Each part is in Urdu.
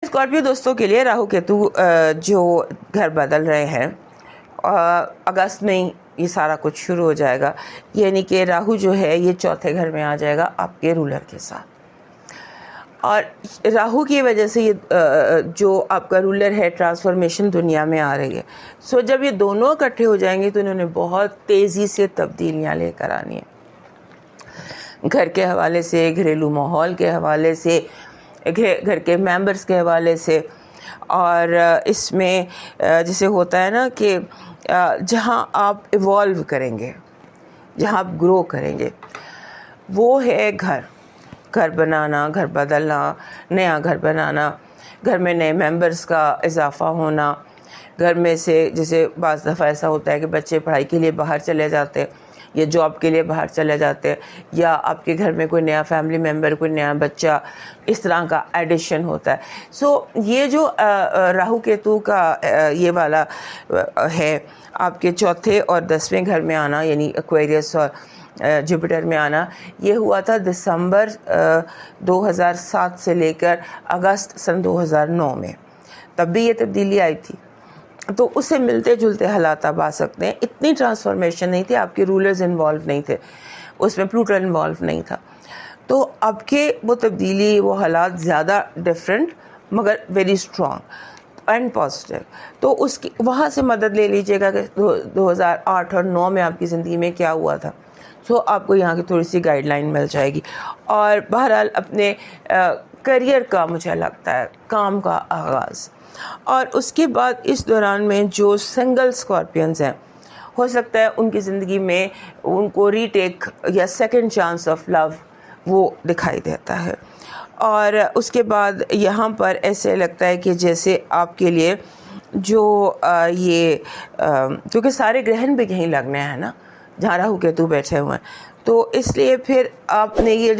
اسکارپیو دوستوں کے لیے راہو کیتو جو گھر بدل رہے ہیں اگست میں یہ سارا کچھ شروع ہو جائے گا، یعنی کہ راہو جو ہے یہ چوتھے گھر میں آ جائے گا آپ کے رولر کے ساتھ، اور راہو کی وجہ سے یہ جو آپ کا رولر ہے ٹرانسفارمیشن دنیا میں آ رہی ہے. سو جب یہ دونوں اکٹھے ہو جائیں گے تو انہوں نے بہت تیزی سے تبدیلیاں لے کر آنی ہیں، گھر کے حوالے سے، گھریلو ماحول کے حوالے سے، گھر کے ممبرس کے حوالے سے. اور اس میں جیسے ہوتا ہے نا کہ جہاں آپ ایوالو کریں گے، جہاں آپ گرو کریں گے، وہ ہے گھر بنانا، گھر بدلنا، نیا گھر بنانا، گھر میں نئے ممبرس کا اضافہ ہونا. گھر میں سے جیسے بعض دفعہ ایسا ہوتا ہے کہ بچے پڑھائی کے لیے باہر چلے جاتے ہیں یا جاب کے لیے باہر چلے جاتے ہیں، یا آپ کے گھر میں کوئی نیا فیملی ممبر، کوئی نیا بچہ، اس طرح کا ایڈیشن ہوتا ہے. سو یہ جو راہو کیتو کا یہ والا ہے آپ کے چوتھے اور 10ویں گھر میں آنا، یعنی ایکویریس اور جوپیٹر میں آنا، یہ ہوا تھا دسمبر 2007 سے لے کر اگست سن 2009 میں. تب بھی یہ تبدیلی آئی تھی، تو اس سے ملتے جلتے حالات اب آ سکتے ہیں. اتنی ٹرانسفارمیشن نہیں تھی، آپ کے رولرز انوالو نہیں تھے اس میں، پلوٹو انوالو نہیں تھا. تو اب کے وہ تبدیلی، وہ حالات زیادہ ڈفرینٹ مگر ویری اسٹرانگ اینڈ پازیٹیو. تو اس کی وہاں سے مدد لے لیجیے گا کہ 2008 اور 2009 میں آپ کی زندگی میں کیا ہوا تھا. سو آپ کو یہاں کی تھوڑی سی گائیڈ لائن مل جائے گی. اور بہرحال اپنے کریئر کا، مجھے لگتا ہے کام کا آغاز، اور اس کے بعد اس دوران میں جو سنگل اسکارپینز ہیں، ہو سکتا ہے ان کی زندگی میں ان کو ری ٹیک یا سیکنڈ چانس آف لو وہ دکھائی دیتا ہے. اور اس کے بعد یہاں پر ایسے لگتا ہے کہ جیسے آپ کے لیے جو یہ کیونکہ سارے گرہن بھی کہیں لگنے ہیں نا جہاں راہو کیتو بیٹھے ہوئے ہیں، تو اس لیے پھر آپ نے یہ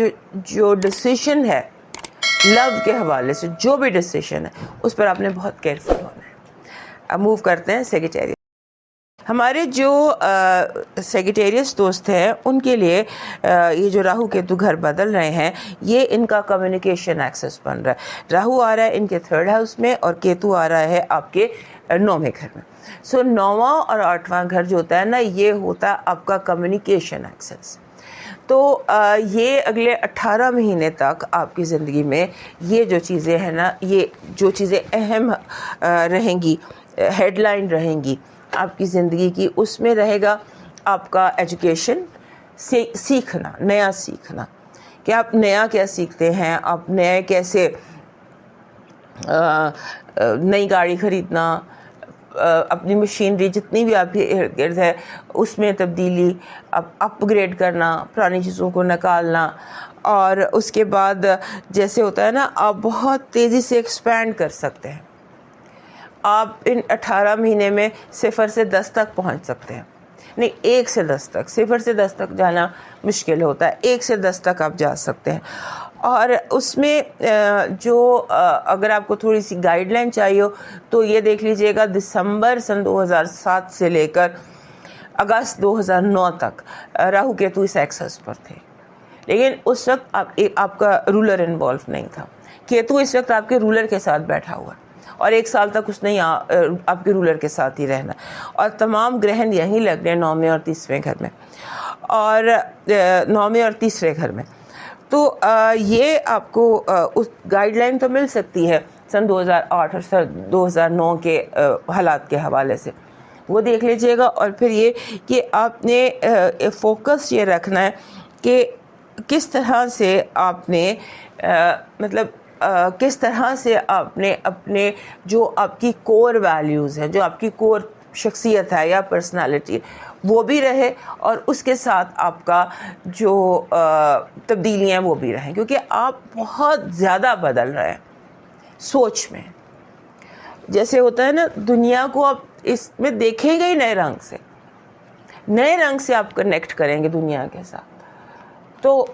جو ڈیسیشن ہے لو کے حوالے سے، جو بھی ڈیسیشن ہے اس پر آپ نے بہت کیئرفل ہونا ہے. اب موو کرتے ہیں سیگیٹیریس. ہمارے جو سیگیٹیریس دوست ہیں ان کے لیے یہ جو راہو کیتو گھر بدل رہے ہیں، یہ ان کا کمیونیکیشن ایکسس بن رہا ہے. راہو آ رہا ہے ان کے 3rd ہاؤس میں اور کیتو آ رہا ہے آپ کے 9ویں گھر میں. سو 9واں اور 8واں گھر جو ہوتا ہے نا، یہ ہوتا ہے آپ کا کمیونیکیشن ایکسس. تو یہ اگلے 18 مہینے تک آپ کی زندگی میں یہ جو چیزیں ہیں نا، یہ جو چیزیں اہم رہیں گی، ہیڈ لائن رہیں گی آپ کی زندگی کی، اس میں رہے گا آپ کا ایجوکیشن، سیکھنا، نیا سیکھنا، کہ آپ نیا کیا سیکھتے ہیں، آپ نئے کیسے نئی گاڑی خریدنا، اپنی مشینری جتنی بھی آپ کے ارد گرد ہے اس میں تبدیلی، اپ گریڈ کرنا، پرانی چیزوں کو نکالنا. اور اس کے بعد جیسے ہوتا ہے نا، آپ بہت تیزی سے ایکسپینڈ کر سکتے ہیں. آپ ان 18 مہینے میں 0 سے 10 تک پہنچ سکتے ہیں. نہیں، 1 سے 10 تک، 0 سے 10 تک جانا مشکل ہوتا ہے، 1 سے 10 تک آپ جا سکتے ہیں. اور اس میں جو اگر آپ کو تھوڑی سی گائیڈ لائن چاہیے ہو تو یہ دیکھ لیجئے گا دسمبر سن 2007 سے لے کر اگست 2009 تک راہو کیتو اس ایکسس پر تھے، لیکن اس وقت آپ کا رولر انوالو نہیں تھا. کیتو اس وقت آپ کے رولر کے ساتھ بیٹھا ہوا ہے اور 1 سال تک اس نے آپ کے رولر کے ساتھ ہی رہنا، اور تمام گرہن یہیں لگ رہے ہیں 9ویں اور 30ویں گھر میں، اور 9ویں اور 30ویں گھر میں. تو یہ آپ کو اس گائیڈ لائن تو مل سکتی ہے سن 2008 اور سن 2009 کے حالات کے حوالے سے، وہ دیکھ لیجئے گا. اور پھر یہ کہ آپ نے فوکس یہ رکھنا ہے کہ کس طرح سے آپ نے کس طرح سے آپ نے اپنے جو آپ کی کور ویلیوز ہیں، جو آپ کی کور شخصیت ہے یا پرسنالٹی، وہ بھی رہے، اور اس کے ساتھ آپ کا جو تبدیلیاں وہ بھی رہیں، کیونکہ آپ بہت زیادہ بدل رہے ہیں سوچ میں. جیسے ہوتا ہے نا، دنیا کو آپ اس میں دیکھیں گے ہی نئے رنگ سے آپ کنیکٹ کریں گے دنیا کے ساتھ. تو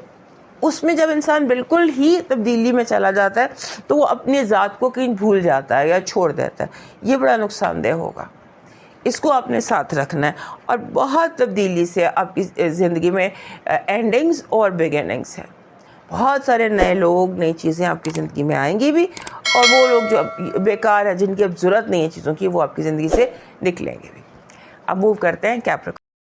اس میں جب انسان بالکل ہی تبدیلی میں چلا جاتا ہے تو وہ اپنی ذات کو کہیں بھول جاتا ہے یا چھوڑ دیتا ہے، یہ بڑا نقصان دہ ہوگا. اس کو آپ نے ساتھ رکھنا ہے. اور بہت تبدیلی سے آپ کی زندگی میں اینڈنگز اور بگننگز ہیں. بہت سارے نئے لوگ، نئی چیزیں آپ کی زندگی میں آئیں گی بھی، اور وہ لوگ جو بیکار ہیں، جن کی اب ضرورت نہیں ہے چیزوں کی، وہ آپ کی زندگی سے نکلیں گے بھی. اب موو کرتے ہیں کیپریکن.